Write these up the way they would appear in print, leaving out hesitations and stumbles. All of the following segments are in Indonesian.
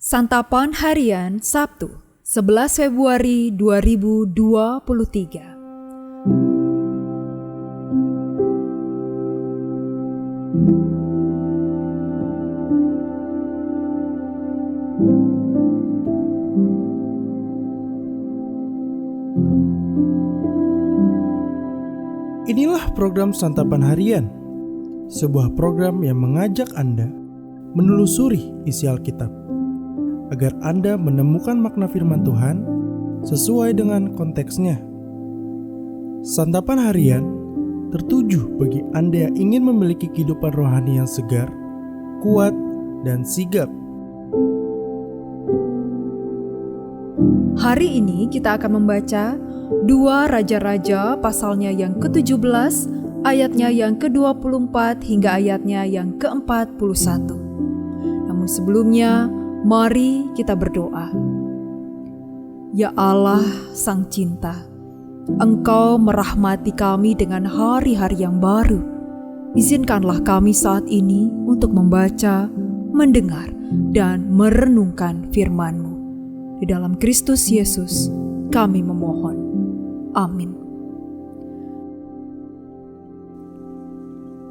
Santapan Harian Sabtu, 11 Februari 2023. Inilah program Santapan Harian, sebuah program yang mengajak Anda menelusuri isi Alkitab, agar Anda menemukan makna firman Tuhan sesuai dengan konteksnya. Santapan Harian tertuju bagi Anda yang ingin memiliki kehidupan rohani yang segar, kuat, dan sigap. Hari ini kita akan membaca 2 Raja-Raja pasalnya yang ke-17, ayatnya yang ke-24 hingga ayatnya yang ke-41. Namun sebelumnya, mari kita berdoa. Ya Allah Sang Cinta, Engkau merahmati kami dengan hari-hari yang baru. Izinkanlah kami saat ini untuk membaca, mendengar, dan merenungkan firman-Mu. Di dalam Kristus Yesus, kami memohon. Amin.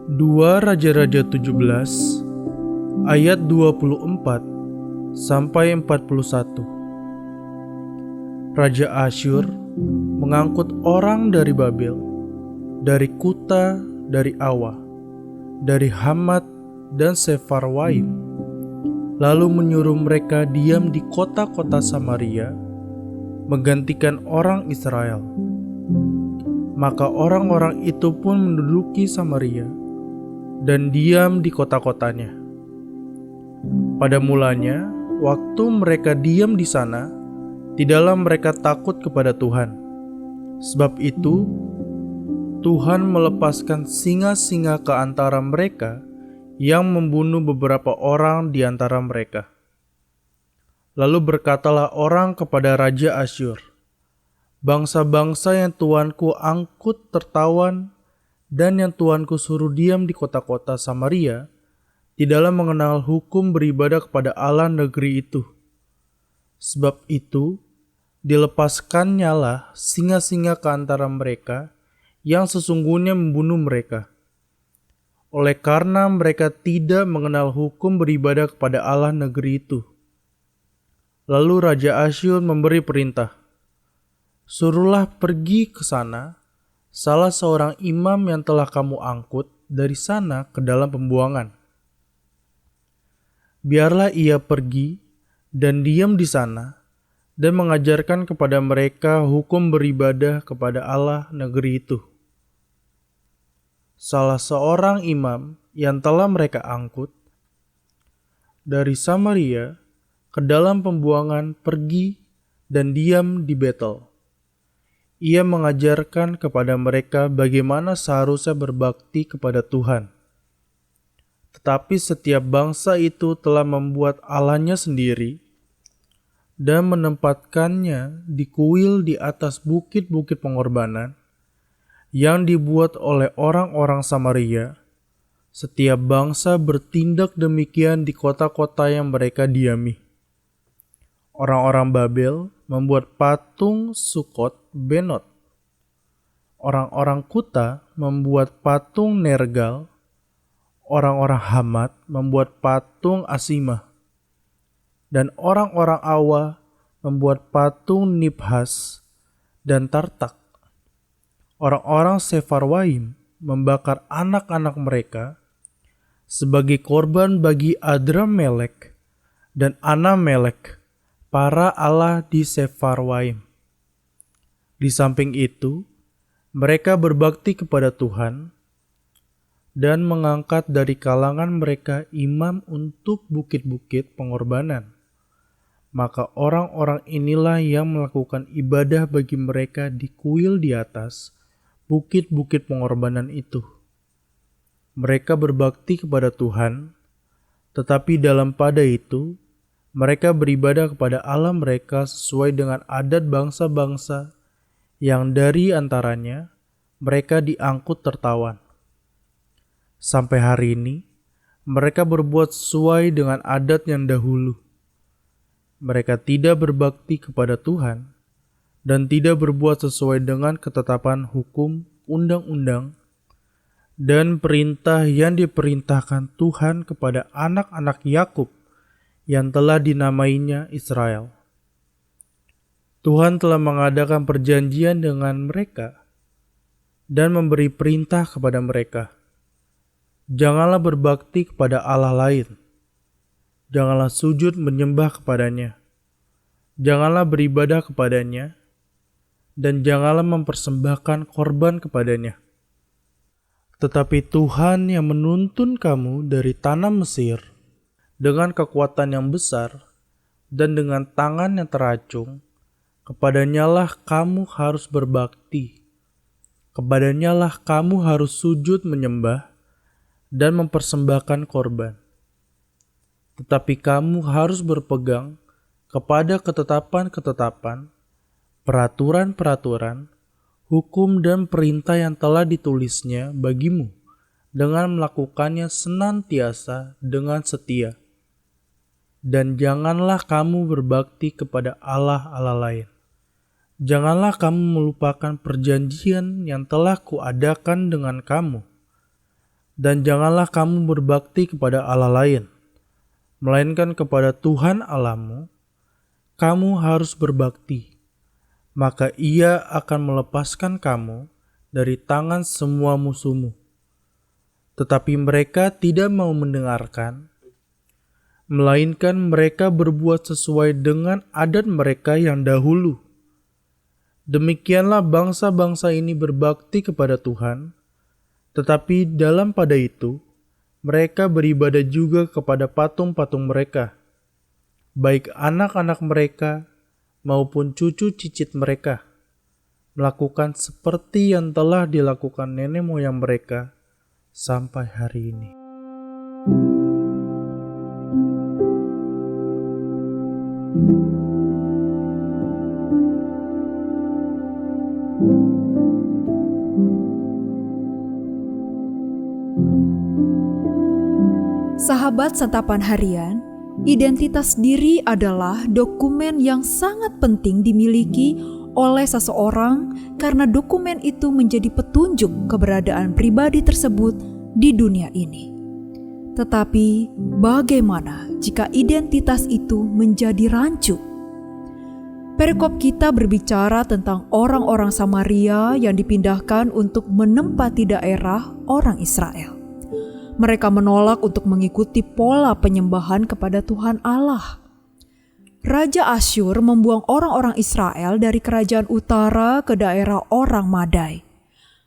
2 Raja-Raja 17 ayat 24 sampai 41. Raja Asyur mengangkut orang dari Babel, dari Kuta, dari Awa, dari Hamat dan Sefarwaim, lalu menyuruh mereka diam di kota-kota Samaria, menggantikan orang Israel. Maka orang-orang itu pun menduduki Samaria dan diam di kota-kotanya. Pada mulanya, waktu mereka diam di sana, tidaklah mereka takut kepada Tuhan. Sebab itu, Tuhan melepaskan singa-singa ke antara mereka yang membunuh beberapa orang di antara mereka. Lalu berkatalah orang kepada Raja Asyur, "Bangsa-bangsa yang Tuanku angkut tertawan dan yang Tuanku suruh diam di kota-kota Samaria, tidaklah mengenal hukum beribadah kepada Allah negeri itu. Sebab itu, dilepaskannyalah singa-singa ke antara mereka yang sesungguhnya membunuh mereka. Oleh karena mereka tidak mengenal hukum beribadah kepada Allah negeri itu." Lalu Raja Asyur memberi perintah, "Suruhlah pergi ke sana salah seorang imam yang telah kamu angkut dari sana ke dalam pembuangan. Biarlah ia pergi dan diam di sana dan mengajarkan kepada mereka hukum beribadah kepada Allah negeri itu." Salah seorang imam yang telah mereka angkut dari Samaria ke dalam pembuangan pergi dan diam di Betel. Ia mengajarkan kepada mereka bagaimana seharusnya berbakti kepada Tuhan. Tetapi setiap bangsa itu telah membuat allahnya sendiri dan menempatkannya di kuil di atas bukit-bukit pengorbanan yang dibuat oleh orang-orang Samaria. Setiap bangsa bertindak demikian di kota-kota yang mereka diami. Orang-orang Babel membuat patung Sukot Benot. Orang-orang Kuta membuat patung Nergal. Orang-orang Hamat membuat patung Asimah. Dan orang-orang Awa membuat patung Nibhas dan Tartak. Orang-orang Sefarwaim membakar anak-anak mereka sebagai korban bagi Adramelek dan Anamelek, para allah di Sefarwaim. Di samping itu, mereka berbakti kepada Tuhan dan mengangkat dari kalangan mereka imam untuk bukit-bukit pengorbanan. Maka orang-orang inilah yang melakukan ibadah bagi mereka di kuil di atas bukit-bukit pengorbanan itu. Mereka berbakti kepada Tuhan, tetapi dalam pada itu, mereka beribadah kepada Allah mereka sesuai dengan adat bangsa-bangsa yang dari antaranya mereka diangkut tertawan. Sampai hari ini, mereka berbuat sesuai dengan adat yang dahulu. mereka tidak berbakti kepada Tuhan dan tidak berbuat sesuai dengan ketetapan hukum, undang-undang, dan perintah yang diperintahkan Tuhan kepada anak-anak Yakub yang telah dinamainya Israel. Tuhan telah mengadakan perjanjian dengan mereka dan memberi perintah kepada mereka. Janganlah berbakti kepada Allah lain. Janganlah sujud menyembah kepadanya. Janganlah beribadah kepadanya. Dan janganlah mempersembahkan korban kepadanya. Tetapi Tuhan yang menuntun kamu dari tanah Mesir dengan kekuatan yang besar dan dengan tangan yang teracung, kepadanyalah kamu harus berbakti. Kepadanyalah kamu harus sujud menyembah dan mempersembahkan korban. Tetapi kamu harus berpegang kepada ketetapan-ketetapan, peraturan-peraturan, hukum dan perintah yang telah ditulisnya bagimu dengan melakukannya senantiasa dengan setia. Dan janganlah kamu berbakti kepada Allah-Allah lain. Janganlah kamu melupakan perjanjian yang telah kuadakan dengan kamu. Dan janganlah kamu berbakti kepada Allah lain, melainkan kepada Tuhan Allahmu, kamu harus berbakti. Maka Ia akan melepaskan kamu dari tangan semua musuhmu. Tetapi mereka tidak mau mendengarkan, melainkan mereka berbuat sesuai dengan adat mereka yang dahulu. Demikianlah bangsa-bangsa ini berbakti kepada Tuhan, tetapi dalam pada itu, mereka beribadah juga kepada patung-patung mereka, baik anak-anak mereka maupun cucu cicit mereka, melakukan seperti yang telah dilakukan nenek moyang mereka sampai hari ini. Sahabat Santapan Harian, identitas diri adalah dokumen yang sangat penting dimiliki oleh seseorang karena dokumen itu menjadi petunjuk keberadaan pribadi tersebut di dunia ini. Tetapi bagaimana jika identitas itu menjadi rancu? Perikop kita berbicara tentang orang-orang Samaria yang dipindahkan untuk menempati daerah orang Israel. Mereka menolak untuk mengikuti pola penyembahan kepada Tuhan Allah. Raja Asyur membuang orang-orang Israel dari kerajaan utara ke daerah orang Madai.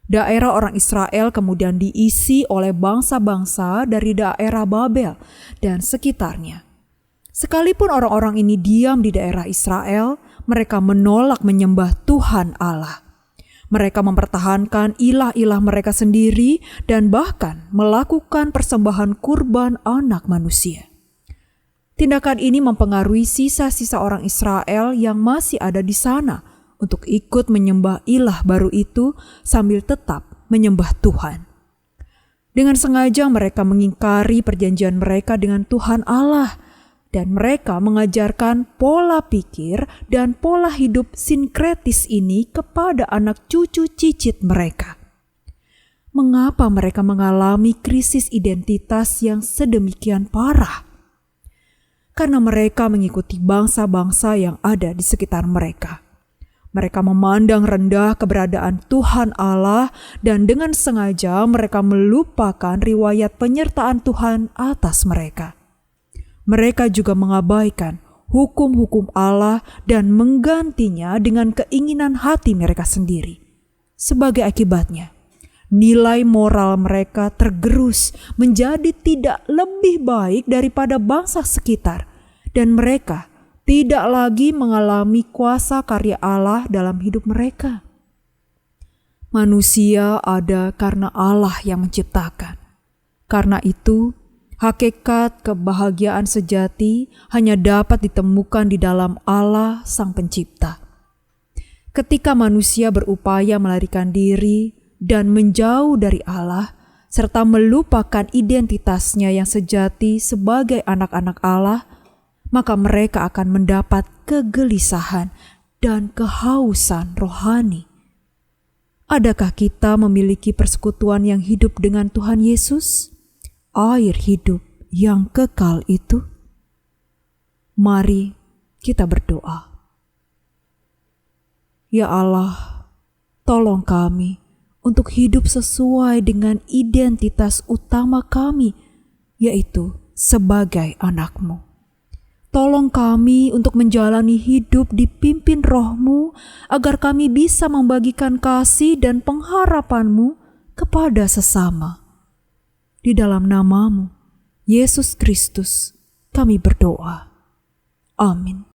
Daerah orang Israel kemudian diisi oleh bangsa-bangsa dari daerah Babel dan sekitarnya. Sekalipun orang-orang ini diam di daerah Israel, mereka menolak menyembah Tuhan Allah. Mereka mempertahankan ilah-ilah mereka sendiri dan bahkan melakukan persembahan kurban anak manusia. Tindakan ini mempengaruhi sisa-sisa orang Israel yang masih ada di sana untuk ikut menyembah ilah baru itu sambil tetap menyembah Tuhan. Dengan sengaja mereka mengingkari perjanjian mereka dengan Tuhan Allah dan mereka mengajarkan pola pikir dan pola hidup sinkretis ini kepada anak cucu cicit mereka. Mengapa mereka mengalami krisis identitas yang sedemikian parah? Karena mereka mengikuti bangsa-bangsa yang ada di sekitar mereka. Mereka memandang rendah keberadaan Tuhan Allah dan dengan sengaja mereka melupakan riwayat penyertaan Tuhan atas mereka. Mereka juga mengabaikan hukum-hukum Allah dan menggantinya dengan keinginan hati mereka sendiri. Sebagai akibatnya, nilai moral mereka tergerus menjadi tidak lebih baik daripada bangsa sekitar, dan mereka tidak lagi mengalami kuasa karya Allah dalam hidup mereka. Manusia ada karena Allah yang menciptakan. Karena itu, hakikat kebahagiaan sejati hanya dapat ditemukan di dalam Allah Sang Pencipta. Ketika manusia berupaya melarikan diri dan menjauh dari Allah, serta melupakan identitasnya yang sejati sebagai anak-anak Allah, maka mereka akan mendapat kegelisahan dan kehausan rohani. Adakah kita memiliki persekutuan yang hidup dengan Tuhan Yesus, air hidup yang kekal itu? Mari kita berdoa. Ya Allah, tolong kami untuk hidup sesuai dengan identitas utama kami, yaitu sebagai anak-Mu. Tolong kami untuk menjalani hidup dipimpin Roh-Mu, agar kami bisa membagikan kasih dan pengharapan-Mu kepada sesama. Di dalam nama-Mu, Yesus Kristus, kami berdoa. Amin.